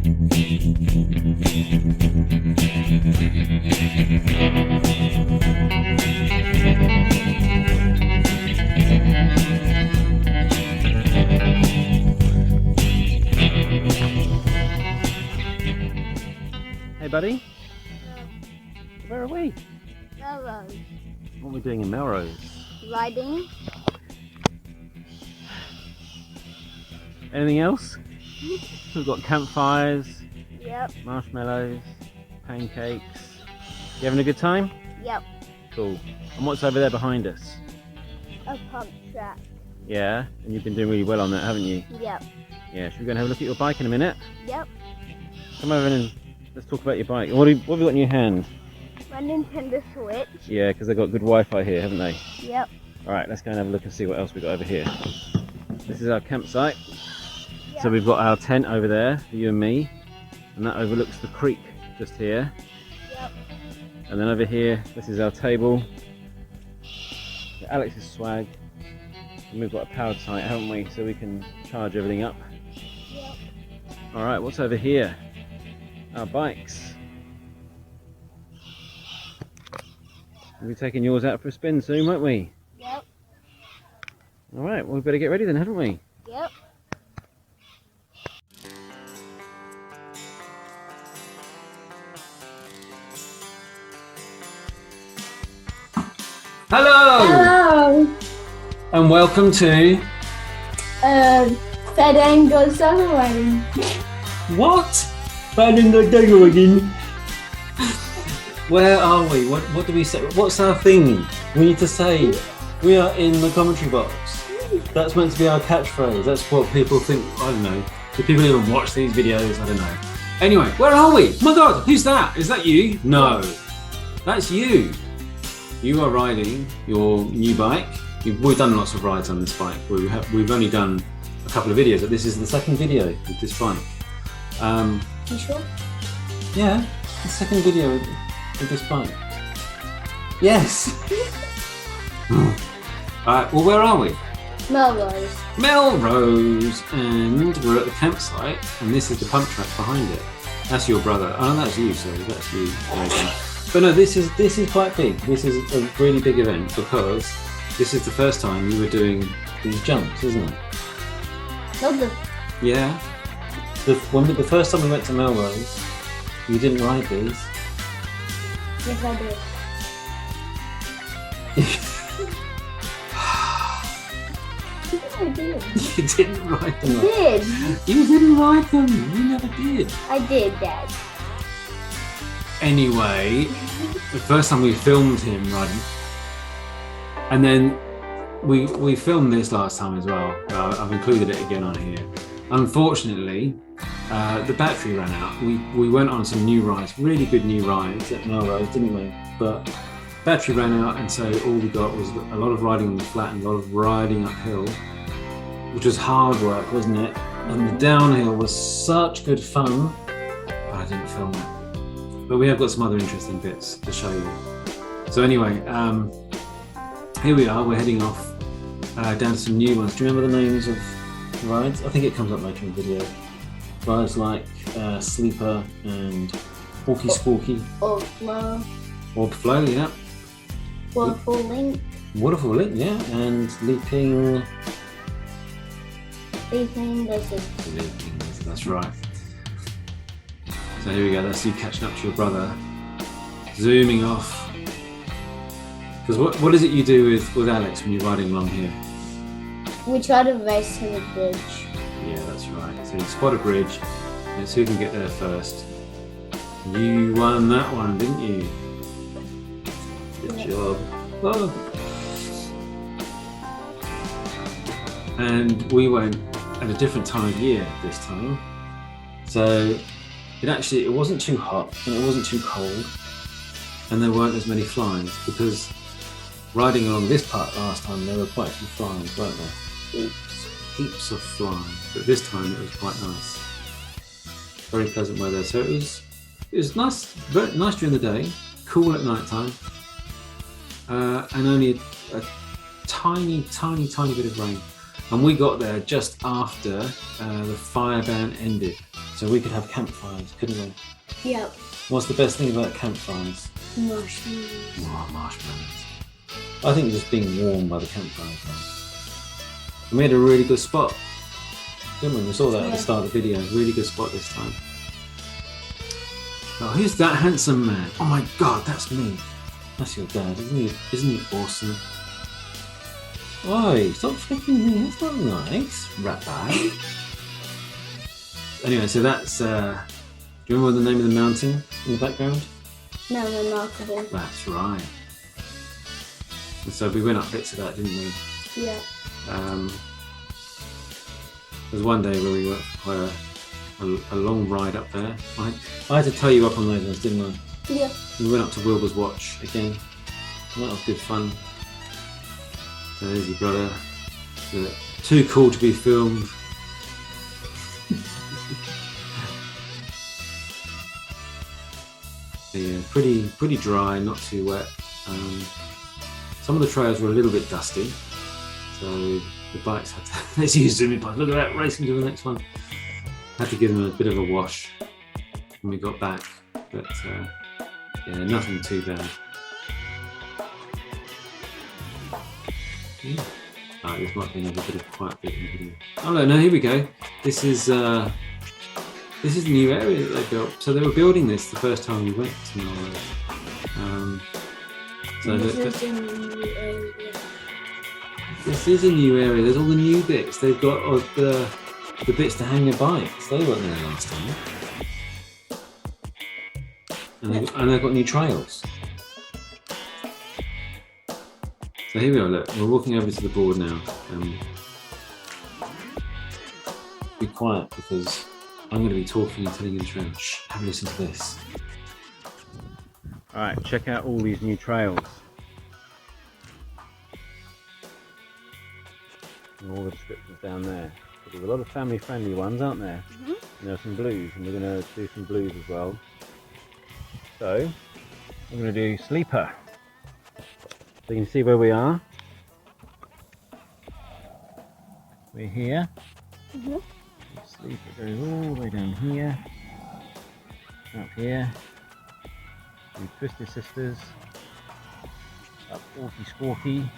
Hey buddy, where are we? Melrose. What are we doing in Melrose? Riding. Anything else? We've got campfires, Yep. marshmallows, pancakes. You having a good time? Yep. Cool. And what's over there behind us? A pump track. Yeah, and you've been doing really well on that, haven't you? Yep. Yeah, should we go and have a look at your bike in a minute? Yep. Come over and let's talk about your bike. What have you got in your hand? My Nintendo Switch. Yeah, because they've got good Wi-Fi here, haven't they? Yep. Alright, let's go and have a look and see what else we've got over here. This is our campsite. Yep. So we've got our tent over there for you and me, and that overlooks the creek just here. Yep. And then over here, this is our table. Alex's swag. And we've got a power site, haven't we? So we can charge everything up. Yep. Alright, what's over here? Our bikes. We'll be taking yours out for a spin soon, won't we? Yep. Alright, well we better get ready then, haven't we? Yep. Hello! Hello. And welcome to... Fed Angel Sunrise. What? Finding the dagger again. Where are we? What do we say? What's our thing? We need to say we are in the commentary box. That's meant to be our catchphrase. That's what people think. I don't know. Do people even watch these videos? I don't know. Anyway, where are we? Oh my God, who's that? Is that you? No, that's you. You are riding your new bike. We've done lots of rides on this bike. We've only done a couple of videos, but this is the second video with this bike. You sure? Yeah, the second video with this bike. Yes! Alright, well where are we? Melrose. Melrose! And we're at the campsite, and this is the pump track behind it. That's your brother. Oh, that's you, sorry, that's you. But no, this is quite big. This is a really big event because this is the first time you were doing these jumps, isn't it? Not the. Yeah. The first time we went to Melrose, you didn't ride these. Yes, I did. I did. You didn't ride them. I did. You didn't ride them. You never did. I did, Dad. Anyway, the first time we filmed him riding, and then we filmed this last time as well. I've included it again on here. Unfortunately, the battery ran out. We went on some new rides, really good new rides at Melrose, didn't we? But battery ran out, and so all we got was a lot of riding on the flat and a lot of riding uphill, which was hard work, wasn't it? And the downhill was such good fun, but I didn't film it. But we have got some other interesting bits to show you. So anyway, here we are. We're heading off down to some new ones. Do you remember the names of the rides? I think it comes up later in the video. Rides like Sleeper and Walkie Squawky. Orb Flow. Orb Flow, yeah. Waterfall Link. Waterfall Link, yeah. And Leaping. Leaping Lizard. Leaping, that's right. So here we go, that's you catching up to your brother. Zooming off. Because what is it you do with Alex when you're riding along here? We try to race to the bridge. Yeah, that's right. So you spot a bridge, and it's who can get there first. You won that one, didn't you? Good job. Oh. And we went at a different time of year this time. So it wasn't too hot and it wasn't too cold, and there weren't as many flies, because riding along this part last time there were quite a few flies, weren't there? Heaps of flies, but this time it was quite nice. Very pleasant weather, so it was nice, very nice during the day, cool at night time, and only a tiny bit of rain. And we got there just after the fire ban ended. So we could have campfires, couldn't we? Yep. What's the best thing about campfires? Marshmallows. Oh, marshmallows. I think just being warm by the campfire. We made a really good spot, didn't we? We saw that at the start of the video. Really good spot this time. Oh, who's that handsome man? Oh my God, that's me. That's your dad, isn't he? Isn't he awesome? Oi, stop flicking me. That's not nice, rat bag. Anyway, so that's. Do you remember the name of the mountain in the background? No, remarkable. That's right. And so we went up bits of that, didn't we? Yeah. There was one day where we went for a long ride up there. I had to tie you up on those ones, didn't I? Yeah. We went up to Wilbur's Watch again. That was good fun. So there's your brother. Too cool to be filmed. Yeah, pretty dry, not too wet. Some of the trails were a little bit dusty, so the bikes had to. Let's use zooming bike. Look at that, racing to the next one. Had to give them a bit of a wash when we got back, but yeah, nothing too bad. Yeah. This might be another bit of a quiet bit in the video. Oh no, here we go. This is the new area that they built. So they were building this the first time we went to Melrose. This is a new area. There's all the new bits. They've got the bits to hang your bikes. They weren't there last time. And they've got new trails. So here we are, look, we're walking over to the board now. Be quiet because I'm going to be talking and telling you the trail. Shh, have a listen to this. Alright, check out all these new trails. And all the descriptions down there. But there's a lot of family friendly ones, aren't there? Mm-hmm. And there are some blues, and we're going to do some blues as well. So, we're going to do Sleeper. So you can see where we are. We're here. Mm-hmm. Sleeper goes all the way down here. Up here. Do Twisted Sisters. Up Orky Squawky.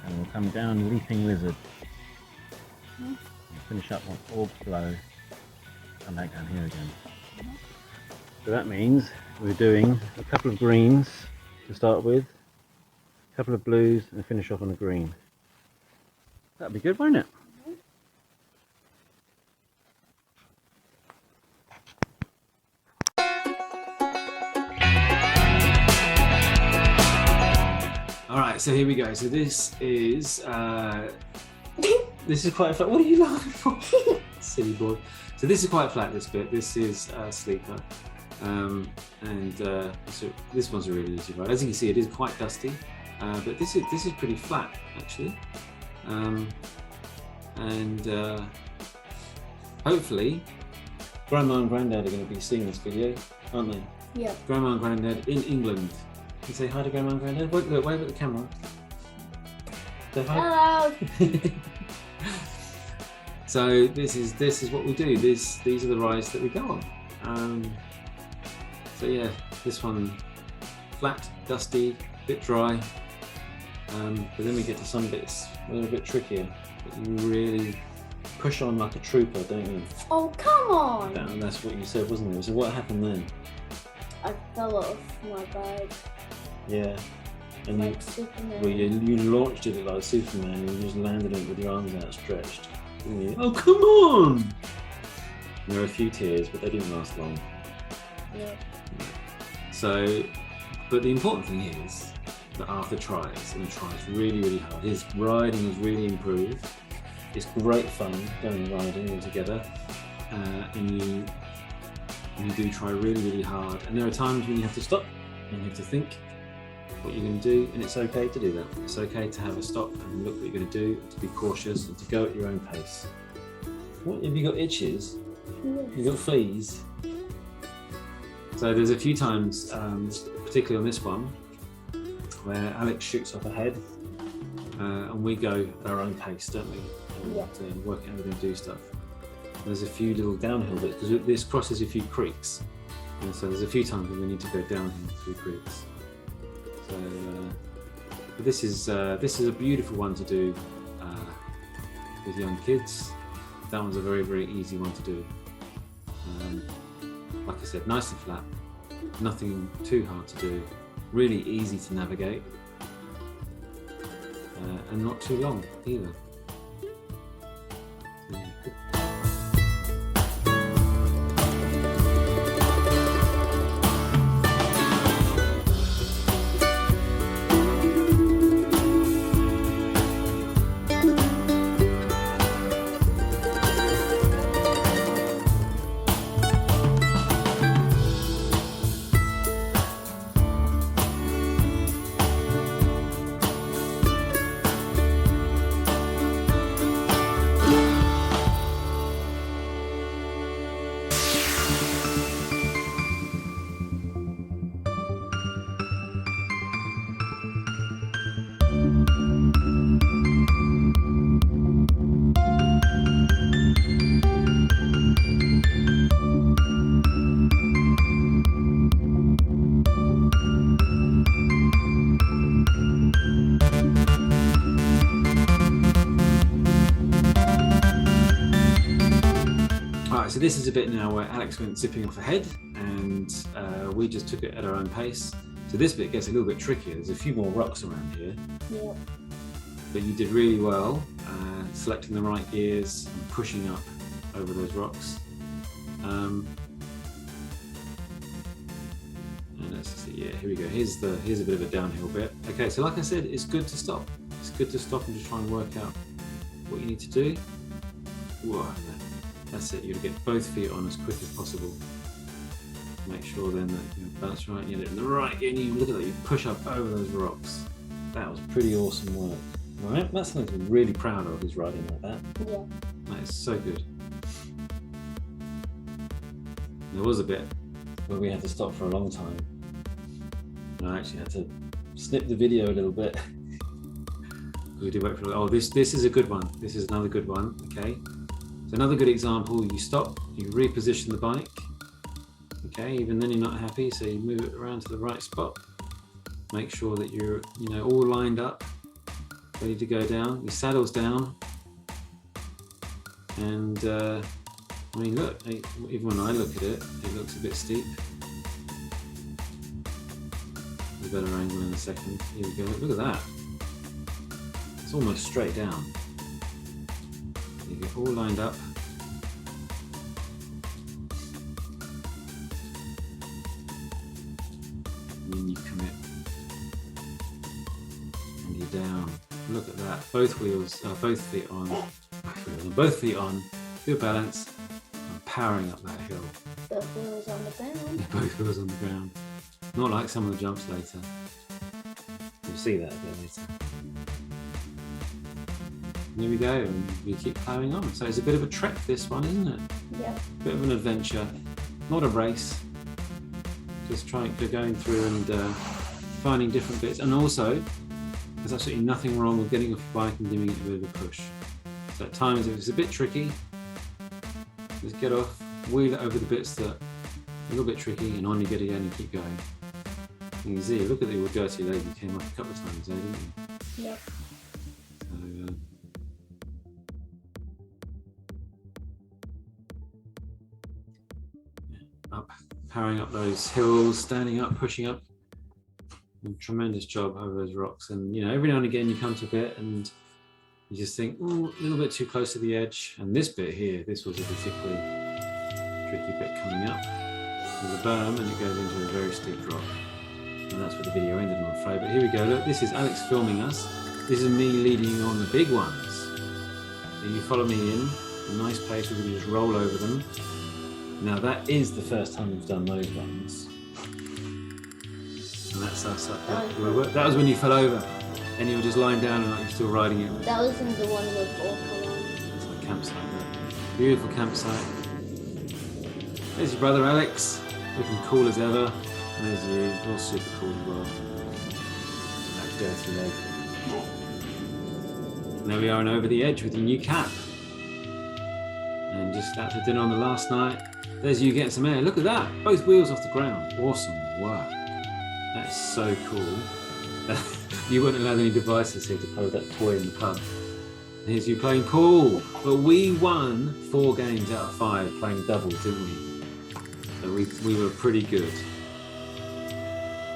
And we'll come down Leaping Lizard. And finish up on Orb Flow. Come back down here again. So that means we're doing a couple of greens to start with, a couple of blues, and finish off on a green. That'd be good, won't it? Alright, so here we go. So this is quite flat. What are you laughing for? Silly boy. So this is quite flat, this bit. This is Sleeper. This one's a really easy ride. As you can see, it is quite dusty, but this is pretty flat actually. Hopefully, Grandma and Granddad are going to be seeing this video, aren't they? Yeah. Grandma and Granddad in England. Can you say hi to Grandma and Granddad? Look, wave at the camera. Say hi. Hello. So this is what we do. These are the rides that we go on. So yeah, this one flat, dusty, bit dry, but then we get to some bits that are a bit trickier. But you really push on like a trooper, don't you? Oh, come on! That's what you said, wasn't it? So what happened then? I fell off my bike. Yeah. And Like Superman. well, you launched it like Superman and you just landed it with your arms outstretched, didn't you? Oh, come on! There were a few tears, but they didn't last long. Yeah. So, but the important thing is that after tries, and he tries really, really hard, his riding has really improved. It's great fun going riding all together, and you do try really, really hard. And there are times when you have to stop and you have to think what you're going to do, and it's okay to do that. It's okay to have a stop and look what you're going to do, to be cautious, and to go at your own pace. What have you got? Itches? You got fleas? So there's a few times, particularly on this one, where Alex shoots off ahead, and we go at our own pace, don't we? And Yeah. work out how we're going to do stuff. There's a few little downhill bits because this crosses a few creeks, and so there's a few times when we need to go downhill through creeks. So but this is a beautiful one to do with young kids. That one's a very, very easy one to do. Like I said, nice and flat, nothing too hard to do, really easy to navigate, and not too long either. So, yeah, good. So this is a bit now where Alex went zipping off ahead, and we just took it at our own pace. So this bit gets a little bit trickier. There's a few more rocks around here. Yep. But you did really well selecting the right gears and pushing up over those rocks. And let's see, yeah, here we go. Here's a bit of a downhill bit. Okay, so like I said, it's good to stop. It's good to stop and just try and work out what you need to do. Whoa, that's it. You gotta get both feet on as quick as possible. Make sure then that you balance right, you get it in the right gear, and you look at that, you push up over those rocks. That was pretty awesome work. Right, that's something to be really proud of, is riding like that. Yeah. That is so good. There was a bit where we had to stop for a long time. And I actually had to snip the video a little bit. We did wait for. Oh, this is a good one. This is another good one. Okay. So another good example. You stop. You reposition the bike. Okay. Even then you're not happy, so you move it around to the right spot. Make sure that you're all lined up, ready to go down. Your saddle's down. And I mean, look. Even when I look at it, it looks a bit steep. A better angle in a second. Here we go. Look at that. It's almost straight down. You get all lined up. And then you commit. And you're down. Look at that. Both wheels, both feet on. Both feet on. Good balance. And powering up that hill. Both wheels on the ground. Both wheels on the ground. Not like some of the jumps later. You'll see that a bit later. Here we go, and we keep plowing on. So it's a bit of a trek, this one, isn't it? Yeah. Bit of an adventure, not a race. Just going through and finding different bits. And also, there's absolutely nothing wrong with getting off the bike and giving it a bit of a push. So at times, if it's a bit tricky, just get off, wheel it over the bits that are a little bit tricky, and on you get again and keep going. You can see, look at the old dirty lady came up a couple of times there, didn't you? Yep. Up, powering up those hills, standing up, pushing up. Tremendous job over those rocks. And every now and again you come to a bit and you just think, oh, a little bit too close to the edge. And this bit here, this was a particularly tricky bit coming up. There's a berm and it goes into a very steep drop. And that's where the video ended, I'm afraid. But here we go. Look, this is Alex filming us. This is me leading you on the big ones. So you follow me in a nice pace. We're going to just roll over them. Now that is the first time we've done those ones. And that's us up there. That was when you fell over and you were just lying down and you're still riding it. That was in the one with Orca. It's like a campsite there. Beautiful campsite. There's your brother Alex, looking cool as ever. And there's you, all super cool as well. That dirty leg. And there we are and over the edge with your new cap. And and just out for dinner on the last night. There's you getting some air. Look at that. Both wheels off the ground. Awesome work. That is so cool. You weren't allowed any devices here to play with that toy in the pub. Here's you playing pool. But we won 4 games out of 5 playing doubles, didn't we? So we were pretty good.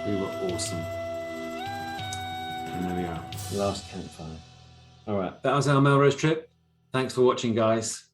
We were awesome. And there we are. Last campfire. All right. That was our Melrose trip. Thanks for watching, guys.